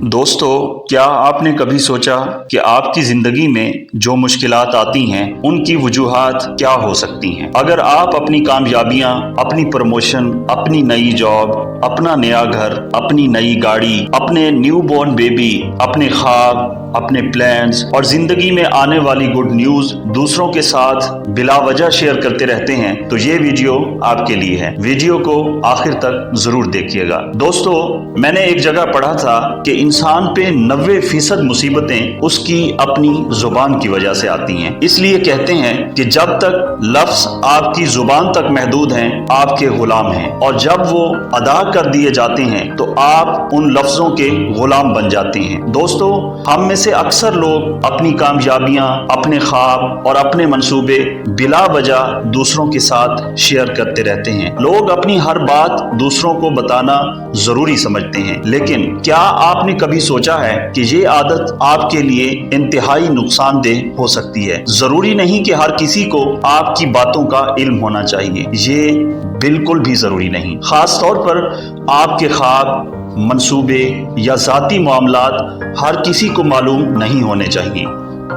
दोस्तों, क्या आपने कभी सोचा कि आपकी जिंदगी में जो मुश्किलात आती हैं उनकी वजूहात क्या हो सकती हैं? अगर आप अपनी कामयाबियां, अपनी प्रमोशन, अपनी नई जॉब, अपना नया घर, अपनी नई गाड़ी, अपने न्यू बॉर्न बेबी, अपने ख्वाब, अपने प्लान्स और जिंदगी में आने वाली गुड न्यूज दूसरों के साथ बिला वजह शेयर करते रहते हैं तो ये वीडियो आपके लिए है। वीडियो को आखिर तक जरूर देखिएगा। दोस्तों, मैंने एक जगह पढ़ा था कि इंसान पे 90% मुसीबतें उसकी अपनी जुबान की वजह से आती हैं। इसलिए कहते हैं कि जब तक लफ्ज आपकी जुबान तक महदूद हैं, आपके गुलाम हैं, और जब वो अदा कर दिए जाते हैं तो आप उन लफ्जों के गुलाम बन जाते हैं। दोस्तों, हम में से अक्सर लोग अपनी कामयाबियां, अपने ख्वाब और अपने मंसूबे बिला वजह दूसरों के साथ शेयर करते रहते हैं। लोग अपनी हर बात दूसरों को बताना जरूरी समझते हैं, लेकिन क्या आपने कभी सोचा है कि ये आदत आपके लिए इंतहाई नुकसानदेह हो सकती है? जरूरी नहीं कि हर किसी को आपकी बातों का इल्म होना चाहिए, ये बिल्कुल भी जरूरी नहीं। खास तौर पर आपके ख्वाब, मंसूबे या जाती मामलात हर किसी को मालूम नहीं होने चाहिए।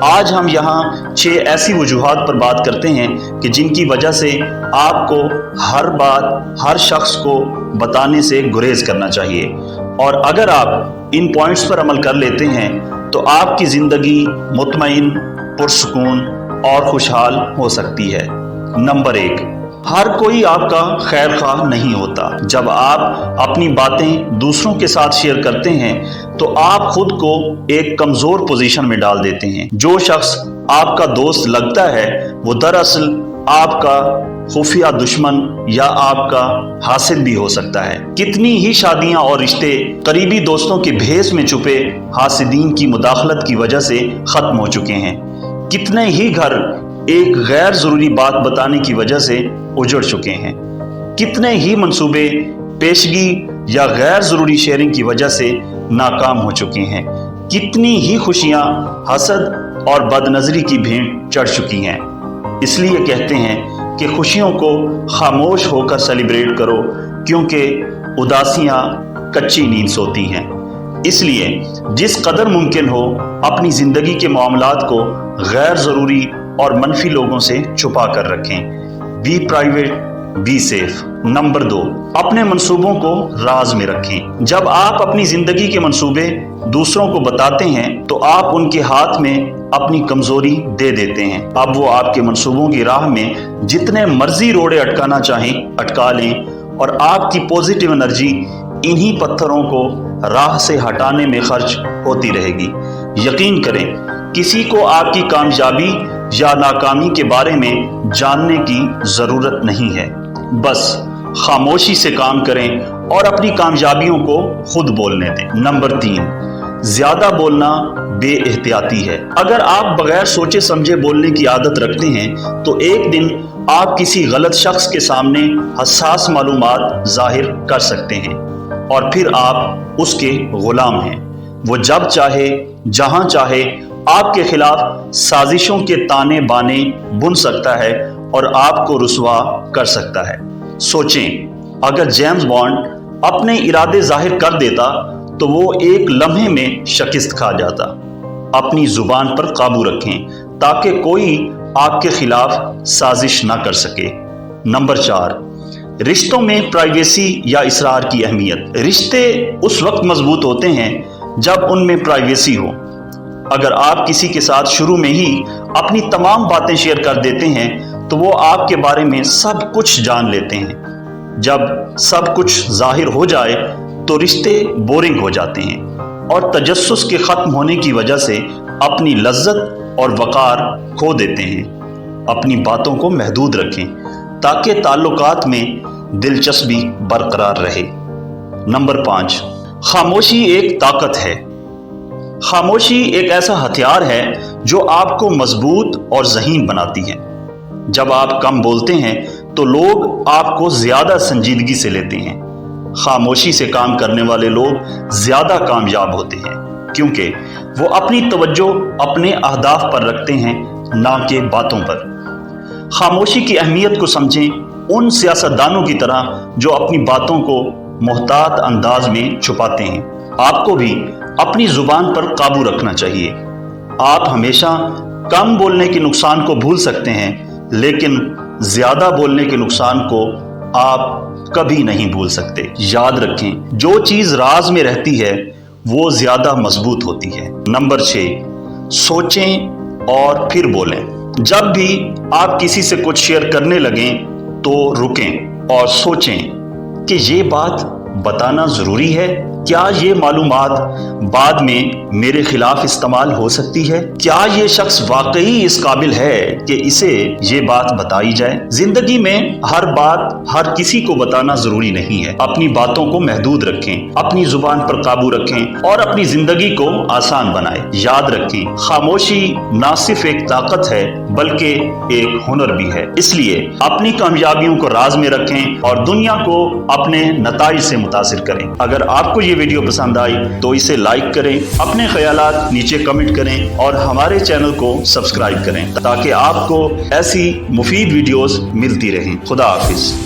आज हम यहाँ 6 ऐसी वजूहात पर बात करते हैं कि जिनकी वजह से आपको हर बात हर शख्स को बताने से गुरेज करना चाहिए, और अगर आप इन पॉइंट्स पर अमल कर लेते हैं तो आपकी जिंदगी मुतमईन, पुरसुकून और खुशहाल हो सकती है। नंबर 1, हर कोई आपका खैर ख्वाह नहीं होता। जब आप अपनी बातें दूसरों के साथ शेयर करते हैं तो आप खुद को एक कमजोर पोजीशन में डाल देते हैं। जो शख्स आपका दोस्त लगता है वो दरअसल आपका खुफिया दुश्मन या आपका हासिद भी हो सकता है। कितनी ही शादियां और रिश्ते करीबी दोस्तों के भेस में छुपे हासिदीन की मुदाखलत की वजह से खत्म हो चुके हैं। कितने ही घर एक गैर जरूरी बात बताने की वजह से उजड़ चुके हैं। कितने ही मंसूबे पेशगी या गैर जरूरी शेयरिंग की वजह से नाकाम हो चुके हैं। कितनी ही खुशियां हसद और बदनजरी की भेंट चढ़ चुकी हैं। इसलिए कहते हैं कि खुशियों को खामोश होकर सेलिब्रेट करो, क्योंकि उदासियां कच्ची नींद सोती हैं। इसलिए जिस कदर मुमकिन हो अपनी जिंदगी के मामलात को गैर जरूरी और मनफी लोगों से छुपा कर रखें। Be private, be safe. Number 2, अपने मंसूबों को राज में रखें। जब आप अपनी जिंदगी के मंसूबे दूसरों को बताते हैं तो आप उनके हाथ में अपनी कमजोरी दे देते हैं। अब वो आपके मंसूबों की राह में जितने मर्जी रोड़े अटकाना चाहें अटका लें, और आपकी पॉजिटिव एनर्जी इन्हीं पत्थरों को राह से हटाने में खर्च होती रहेगी। यकीन करें, किसी को आपकी कामयाबी या नाकामी के बारे में जानने की जरूरत नहीं है। बस खामोशी से काम करें और अपनी कामयाबियों को खुद बोलने दें। नंबर 3, ज्यादा बोलना बेएहतियाती है। अगर आप बगैर सोचे समझे बोलने की आदत रखते हैं तो एक दिन आप किसी गलत शख्स के सामने हसास मालूमात जाहिर कर सकते हैं, और फिर आप उसके गुलाम हैं। वो जब चाहे, जहां चाहे आपके खिलाफ साजिशों के ताने बाने बुन सकता है और आपको रुसवा कर सकता है। सोचें, अगर जेम्स बॉन्ड अपने इरादे जाहिर कर देता तो वो एक लम्हे में शिकस्त खा जाता। अपनी जुबान पर काबू रखें ताकि कोई आपके खिलाफ साजिश ना कर सके। नंबर 4, रिश्तों में प्राइवेसी या इसरार की अहमियत। रिश्ते उस वक्त मजबूत होते हैं जब उनमें प्राइवेसी हो। अगर आप किसी के साथ शुरू में ही अपनी तमाम बातें शेयर कर देते हैं तो वो आपके बारे में सब कुछ जान लेते हैं। जब सब कुछ जाहिर हो जाए तो रिश्ते बोरिंग हो जाते हैं और तजस्सुस के खत्म होने की वजह से अपनी लज्जत और वकार खो देते हैं। अपनी बातों को महदूद रखें ताकि ताल्लुकात में दिलचस्पी बरकरार रहे। नंबर 5, खामोशी एक ताकत है। खामोशी एक ऐसा हथियार है जो आपको मजबूत और ज़हीन बनाती है। जब आप कम बोलते हैं तो लोग आपको ज्यादा संजीदगी से लेते हैं। खामोशी से काम करने वाले लोग ज्यादा कामयाब होते हैं, क्योंकि वो अपनी तवज्जो अपने अहदाफ पर रखते हैं, ना कि बातों पर। खामोशी की अहमियत को समझें उन सियासतदानों की तरह जो अपनी बातों को محتاط انداز میں چھپاتے ہیں۔ آپ کو بھی اپنی زبان پر قابو رکھنا چاہیے۔ آپ ہمیشہ کم بولنے کے نقصان کو بھول سکتے ہیں، لیکن زیادہ بولنے کے نقصان کو آپ کبھی نہیں بھول سکتے۔ یاد رکھیں، جو چیز راز میں رہتی ہے وہ زیادہ مضبوط ہوتی ہے۔ نمبر 6، سوچیں اور پھر بولیں۔ جب بھی آپ کسی سے کچھ شیئر کرنے لگیں تو رکیں اور سوچیں کہ یہ بات بتانا ضروری ہے؟ کیا یہ معلومات بعد میں میرے خلاف استعمال ہو سکتی ہے؟ کیا یہ شخص واقعی اس قابل ہے کہ اسے یہ بات بتائی جائے؟ زندگی میں ہر بات ہر کسی کو بتانا ضروری نہیں ہے۔ اپنی باتوں کو محدود رکھیں، اپنی زبان پر قابو رکھیں اور اپنی زندگی کو آسان بنائیں۔ یاد رکھیں، خاموشی نہ صرف ایک طاقت ہے بلکہ ایک ہنر بھی ہے۔ اس لیے اپنی کامیابیوں کو راز میں رکھیں اور دنیا کو اپنے نتائج سے متاثر کریں۔ اگر آپ کو یہ ویڈیو پسند آئی تو اسے لائک کریں، اپنے خیالات نیچے کمنٹ کریں اور ہمارے چینل کو سبسکرائب کریں تاکہ آپ کو ایسی مفید ویڈیوز ملتی رہیں۔ خدا حافظ۔